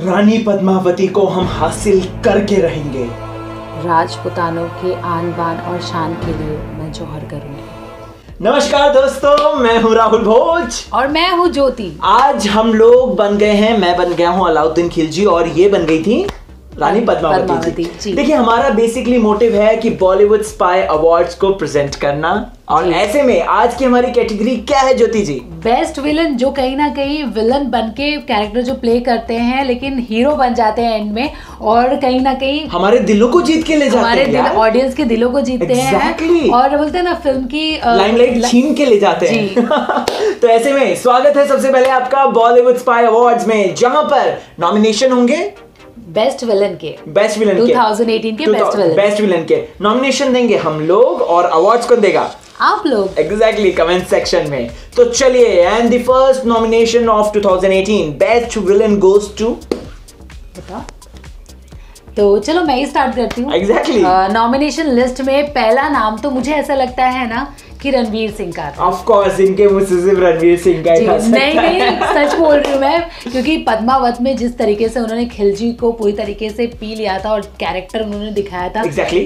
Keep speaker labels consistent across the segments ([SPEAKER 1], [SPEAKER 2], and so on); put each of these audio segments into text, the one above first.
[SPEAKER 1] रानी पद्मावती को हम हासिल करके रहेंगे।
[SPEAKER 2] राजपुतानों के आन बान और शान के लिए मैं जौहर करूंगी।
[SPEAKER 1] नमस्कार दोस्तों, मैं हूँ राहुल भोज
[SPEAKER 2] और मैं हूँ ज्योति।
[SPEAKER 1] आज हम लोग बन गए हैं, मैं बन गया हूँ अलाउद्दीन खिलजी और ये बन गई थी रानी पद्मावती जी। देखिए, हमारा बेसिकली मोटिव है कि बॉलीवुड स्पाई अवार्ड्स को प्रेजेंट करना, और ऐसे में आज की हमारी कैटेगरी क्या है ज्योति जी?
[SPEAKER 2] बेस्ट विलन, जो कहीं ना कहीं विलन बन के कैरेक्टर जो प्ले करते हैं लेकिन हीरो बन जाते हैं एंड में, और कहीं ना कहीं
[SPEAKER 1] हमारे दिलों को जीत के ले जाते हैं,
[SPEAKER 2] हमारे ऑडियंस के दिलों को जीतते हैं और बोलते हैं ना फिल्म की
[SPEAKER 1] लाइमलाइट छीन के ले जाते हैं। तो ऐसे में स्वागत है सबसे पहले आपका बॉलीवुड स्पाई अवार्ड्स में, जहां पर नॉमिनेशन होंगे
[SPEAKER 2] बेस्ट विलन के 2018 के
[SPEAKER 1] बेस्ट विलन के नॉमिनेशन देंगे हम लोग, और अवार्ड्स कौन देगा?
[SPEAKER 2] आप लोग।
[SPEAKER 1] एग्जैक्टली, कमेंट सेक्शन में। तो चलिए, and the first nomination of 2018 best villain goes to,
[SPEAKER 2] बताओ। तो चलो मैं ही स्टार्ट करती हूँ।
[SPEAKER 1] एग्जैक्टली।
[SPEAKER 2] नॉमिनेशन लिस्ट में पहला नाम तो मुझे ऐसा लगता है ना कि रणवीर सिंह का।
[SPEAKER 1] ऑफ कोर्स, इनके मुंह से सिर्फ रणवीर सिंह का ही
[SPEAKER 2] नहीं, सच बोल रही हूँ मैं, क्योंकि पद्मावत में जिस तरीके से उन्होंने खिलजी को पूरी तरीके से पी लिया था और कैरेक्टर उन्होंने दिखाया था,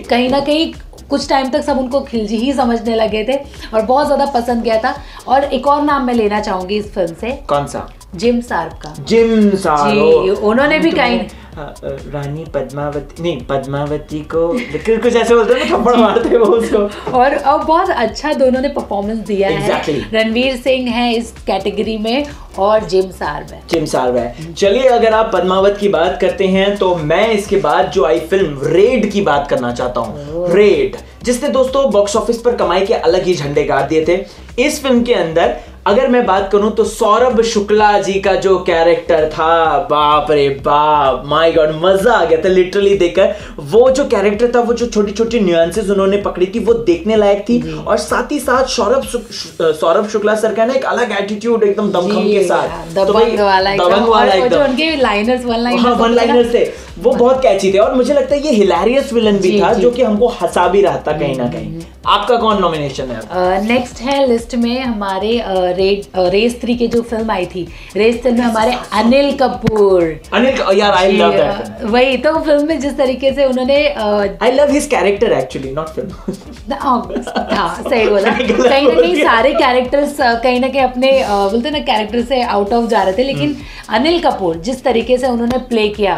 [SPEAKER 2] कहीं ना कहीं कुछ टाइम तक सब उनको खिलजी ही समझने लगे थे और बहुत ज्यादा पसंद किया था। और एक और नाम मैं लेना चाहूंगी इस फिल्म से।
[SPEAKER 1] कौन सा?
[SPEAKER 2] जिम सार्प का।
[SPEAKER 1] जिम सार्प
[SPEAKER 2] जी, उन्होंने भी कहीं
[SPEAKER 1] रानी पद्मावती, नहीं पद्मावती को कुछ ऐसे बोलते हैं, थप्पड़ मारते हैं वो उसको।
[SPEAKER 2] और अब बहुत अच्छा दोनों ने परफॉर्मेंस दिया है। रणवीर सिंह है इस कैटेगरी में और जिम सार्प है। चलिए, अगर आप पद्मावत की बात करते हैं तो मैं इसके बाद जो आई फिल्म रेड की बात करना चाहता हूँ। रेड, जिसने दोस्तों बॉक्स ऑफिस पर कमाई के अलग ही झंडे गाड़ दिए थे। इस फिल्म के अंदर अगर मैं बात करूं तो सौरभ शुक्ला जी का जो कैरेक्टर था, बाप रे बाप, माय गॉड, मजा आ गया था लिटरली देखकर। वो जो कैरेक्टर था, वो जो छोटी छोटी न्यूएंसेस उन्होंने पकड़ी थी, वो देखने लायक थी। और साथ ही साथ सौरभ शुक्ला सर का ना एक अलग एटीट्यूड, एकदम दमखम के साथ, दबंग वाला एकदम, जो उनके लाइनर्स वन लाइनर्स
[SPEAKER 1] थे, वो बहुत कैची थे। और मुझे लगता है ये हिलेरियस विलन भी था, जो कि हमको हंसा भी रहा था कहीं ना कहीं। आपका कौन नॉमिनेशन है?
[SPEAKER 2] नेक्स्ट है लिस्ट में हमारे रेस 3 की जो फिल्म आई थी, रेस 3 में हमारे अनिल कपूर।
[SPEAKER 1] यार, आई लव दैट।
[SPEAKER 2] वही तो, फिल्म में जिस तरीके से उन्होंने
[SPEAKER 1] I love his character actually, not film.
[SPEAKER 2] हाँ, सही बोला। कहीं ना कहीं सारे कैरेक्टर्स कहीं ना कहीं अपने बोलते ना कैरेक्टर से आउट ऑफ जा रहे थे, लेकिन अनिल कपूर जिस तरीके से उन्होंने प्ले किया,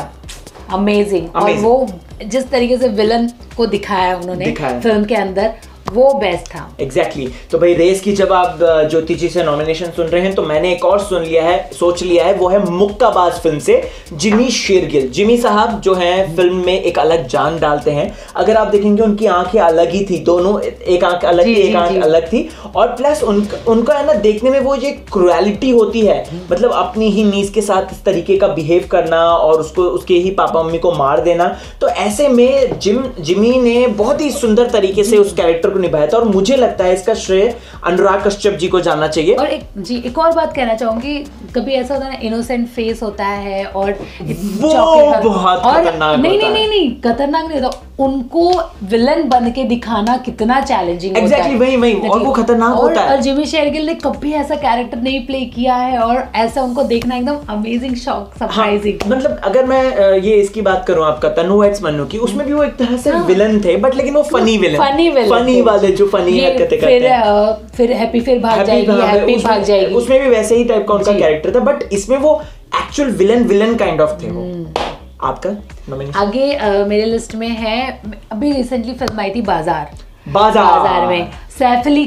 [SPEAKER 2] अमेजिंग। और वो जिस तरीके से विलन को दिखाया उन्होंने फिल्म के अंदर, वो बेस्ट था।
[SPEAKER 1] एग्जैक्टली। तो भाई, रेस की जब आप ज्योति जी से नॉमिनेशन सुन रहे हैं तो मैंने एक और सोच लिया है, वो है मुक्ताबाज फिल्म से जिमी शेरगिल। जिमी साहब जो हैं फिल्म में एक अलग जान डालते हैं। अगर आप देखेंगे उनकी आंखें अलग ही थी, दोनों, एक आंख अलग थी, एक आंख अलग थी। और प्लस उनका है ना, देखने में वो जो क्रुएलिटी होती है, मतलब अपनी ही नीज के साथ इस तरीके का बिहेव करना और उसको उसके ही पापा मम्मी को मार देना, तो ऐसे में जिमी ने बहुत ही सुंदर तरीके से उस कैरेक्टर को निभाया था। और मुझे लगता है इसका श्रेय अनुराग कश्यप जी को जाना चाहिए।
[SPEAKER 2] और एक और बात कहना चाहूंगी, कभी ऐसा होता है ना, इनोसेंट फेस होता है और
[SPEAKER 1] वो बहुत खतरनाक
[SPEAKER 2] नहीं खतरनाक नहीं होता, उनको विलन बन के दिखाना कितना चैलेंजिंग होता है।
[SPEAKER 1] वही और वो खतरनाक होता है।
[SPEAKER 2] और जिमी शेरगिल ने कभी ऐसा कैरेक्टर नहीं प्ले किया है, और ऐसा उनको देखना एकदम अमेजिंग, शॉक, सरप्राइजिंग।
[SPEAKER 1] मतलब अगर मैं ये इसकी बात करूं, आपका तन्नू वेड्स मन्नू की, उसमें भी वो एक तरह से विलन थे, बट लेकिन वो फनी वाले जो फनी हरकतें करते हैं।
[SPEAKER 2] फिर हैप्पी फिर भाग जाएगी,
[SPEAKER 1] उसमें भी वैसे ही टाइप का उनका कैरेक्टर था, बट इसमें वो एक्चुअल विलन काइंड ऑफ थे वो। आपका नॉमिनेशन
[SPEAKER 2] आगे मेरे लिस्ट में है, अभी रिसेंटली फिल्म आई थी बाजार में सैफ अली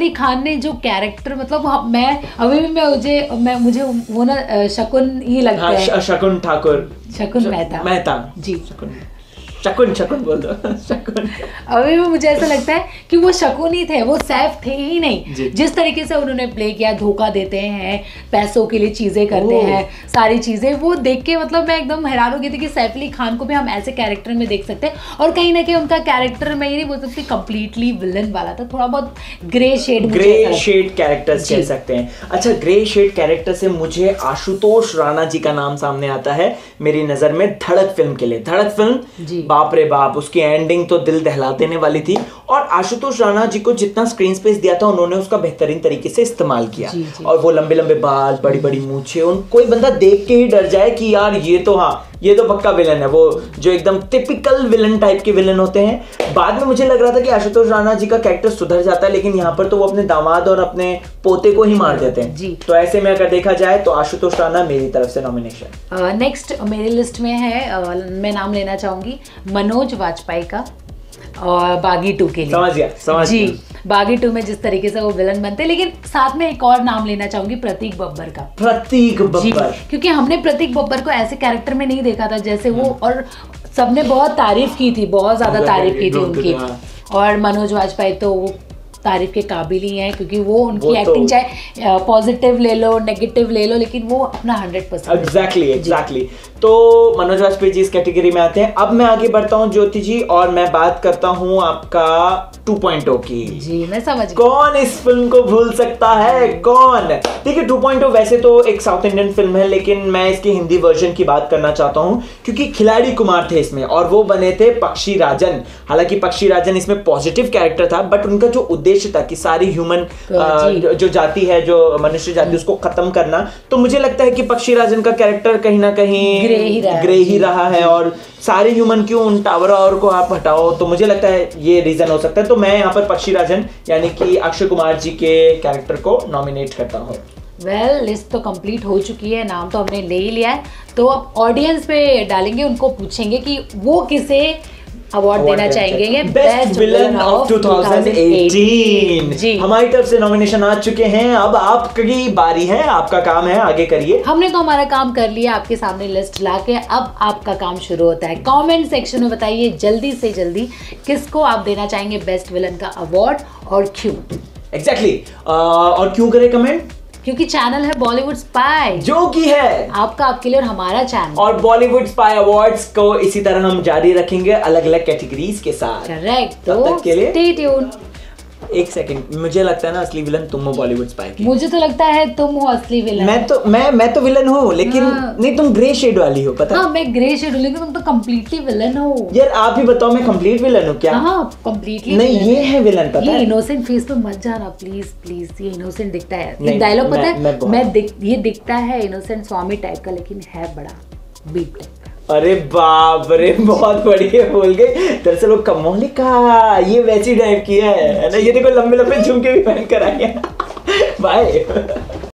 [SPEAKER 2] खान ने जो कैरेक्टर, मतलब मैं अभी भी मुझे वो ना शकुन ही लगता है। शकुन मेहता जी,
[SPEAKER 1] शकुन बोल दो। शकुन
[SPEAKER 2] अभी भी मुझे ऐसा लगता है कि वो शकुन ही थे, वो सैफ थे ही नहीं। जिस तरीके से उन्होंने प्ले किया, धोखा देते हैं, पैसों के लिए चीजें करते हैं, सारी चीजें, वो देख के मतलब मैं एकदम हैरान हो गई थी कि सैफ अली खान को भी हम ऐसे कैरेक्टर में देख सकते हैं। और कहीं ना कहीं उनका कैरेक्टर, मैं ये नहीं बोल सकती कंप्लीटली विलन वाला था, थोड़ा बहुत ग्रे शेड
[SPEAKER 1] कैरेक्टर्स कह सकते हैं। अच्छा, ग्रे शेड कैरेक्टर से मुझे आशुतोष राणा जी का नाम सामने आता है मेरी नजर में, धड़क फिल्म के लिए। धड़क फिल्म, बाप रे बाप, उसकी एंडिंग तो दिल दहला देने वाली थी। और आशुतोष राणा जी को जितना स्क्रीन स्पेस दिया था उन्होंने उसका बेहतरीन तरीके से इस्तेमाल किया। और वो लंबे लंबे बाल, बड़ी बड़ी मूछें, उन कोई बंदा देख के ही डर जाए कि यार ये तो, हाँ ये तो पक्का विलन है, वो जो एकदम टिपिकल विलन टाइप के विलन होते हैं। बाद में मुझे लग रहा था कि आशुतोष राणा जी का कैरेक्टर सुधर जाता है, लेकिन यहाँ पर तो वो अपने दामाद और अपने पोते को ही मार देते हैं। तो ऐसे में अगर देखा जाए तो आशुतोष राणा मेरी तरफ से नॉमिनेशन।
[SPEAKER 2] नेक्स्ट मेरी लिस्ट में है, मैं नाम लेना चाहूंगी मनोज वाजपेयी का, और बागी 2 के लिए।
[SPEAKER 1] समझ गया।
[SPEAKER 2] बागी 2 में जिस तरीके से वो विलन बनते हैं, लेकिन साथ में एक और नाम लेना चाहूंगी प्रतीक बब्बर का।
[SPEAKER 1] प्रतीक बब्बर,
[SPEAKER 2] क्योंकि हमने प्रतीक बब्बर को ऐसे कैरेक्टर में नहीं देखा था जैसे वो, और सबने बहुत तारीफ की थी, बहुत ज्यादा तारीफ की थी उनकी। और मनोज वाजपेयी तो वो तारीफ के काबिल ही हैं, क्योंकि वो उनकी एक्टिंग चाहे पॉजिटिव ले लो नेगेटिव ले लो, लेकिन वो अपना 100%।
[SPEAKER 1] एग्जैक्टली। तो मनोज वाजपेयी जी इस कैटेगरी में आते हैं। अब मैं आगे बढ़ता हूं ज्योति जी, और मैं बात करता हूं आपका 2.0 की।
[SPEAKER 2] जी मैं समझ गई।
[SPEAKER 1] कौन इस फिल्म को भूल सकता है, कौन? देखिए 2.0 वैसे तो एक साउथ इंडियन फिल्म है, लेकिन मैं इसके हिंदी वर्जन की बात करना चाहता हूं, क्योंकि खिलाड़ी कुमार थे इसमें और वो बने थे पक्षी राजन। हालांकि पक्षी राजन इसमें पॉजिटिव कैरेक्टर था, बट उनका जो उद्देश्य था कि सारी ह्यूमन जो जाति है, जो मनुष्य जाति, उसको खत्म करना, तो मुझे लगता है कि पक्षी राजन का कैरेक्टर कहीं ना कहीं ग्रे ही रहा है। और सारे ह्यूमन क्यों उन टावर और को आप हटाओ, तो मुझे लगता है ये रीजन हो सकता है। तो मैं यहाँ पर पक्षी राजन यानी कि अक्षय कुमार जी के कैरेक्टर को नॉमिनेट करता हूँ।
[SPEAKER 2] लिस्ट तो कंप्लीट हो चुकी है, नाम तो हमने ले ही लिया है, तो अब ऑडियंस पे डालेंगे, उनको पूछेंगे कि वो किसे अवार्ड देना चाहेंगे
[SPEAKER 1] बेस्ट विलन ऑफ 2018। जी हमारी तरफ से नॉमिनेशन आ चुके हैं, अब आपकी बारी है, आपका काम है, आगे करिए।
[SPEAKER 2] हमने तो हमारा काम कर लिया, आपके सामने लिस्ट लाके, अब आपका काम शुरू होता है। कमेंट सेक्शन में बताइए जल्दी से जल्दी किसको आप देना चाहेंगे बेस्ट विलन का अवार्ड और क्यों।
[SPEAKER 1] एग्जैक्टली और क्यों करें कमेंट?
[SPEAKER 2] क्योंकि चैनल है बॉलीवुड स्पाई,
[SPEAKER 1] जो कि है आपका,
[SPEAKER 2] आपके लिए और हमारा चैनल।
[SPEAKER 1] और बॉलीवुड स्पाई अवार्ड्स को इसी तरह हम जारी रखेंगे अलग अलग कैटेगरीज के साथ।
[SPEAKER 2] करेक्ट, तो स्टे ट्यून।
[SPEAKER 1] एक सेकंड, मुझे लगता है ना असली विलन तुम हो बॉलीवुड स्पाई की।
[SPEAKER 2] मुझे तो लगता है तुम हो असली विलन।
[SPEAKER 1] मैं तो विलन हूँ, लेकिन नहीं, तुम ग्रे शेड वाली हो, पता?
[SPEAKER 2] हाँ मैं ग्रे शेड हूँ, लेकिन तुम तो कम्प्लीटली विलन हो।
[SPEAKER 1] यार आप ही बताओ, मैं कंप्लीट विलन हूँ क्या?
[SPEAKER 2] हाँ कंप्लीटली
[SPEAKER 1] नहीं, ये है विलन, पता है?
[SPEAKER 2] ये इनोसेंट फेस पे मत जाना प्लीज प्लीज, ये इनोसेंट दिखता है। एक डायलॉग पता है, ये दिखता है इनोसेंट स्वामी टाइप का, लेकिन है बड़ा बीप टाइप।
[SPEAKER 1] अरे बाप रे, बहुत बढ़िया बोल गए। दरअसल वो कमोलिका ये वैसी टाइप की है ना, ये देखो लंबे लंबे झुमके भी पहन कर आई है। बाय।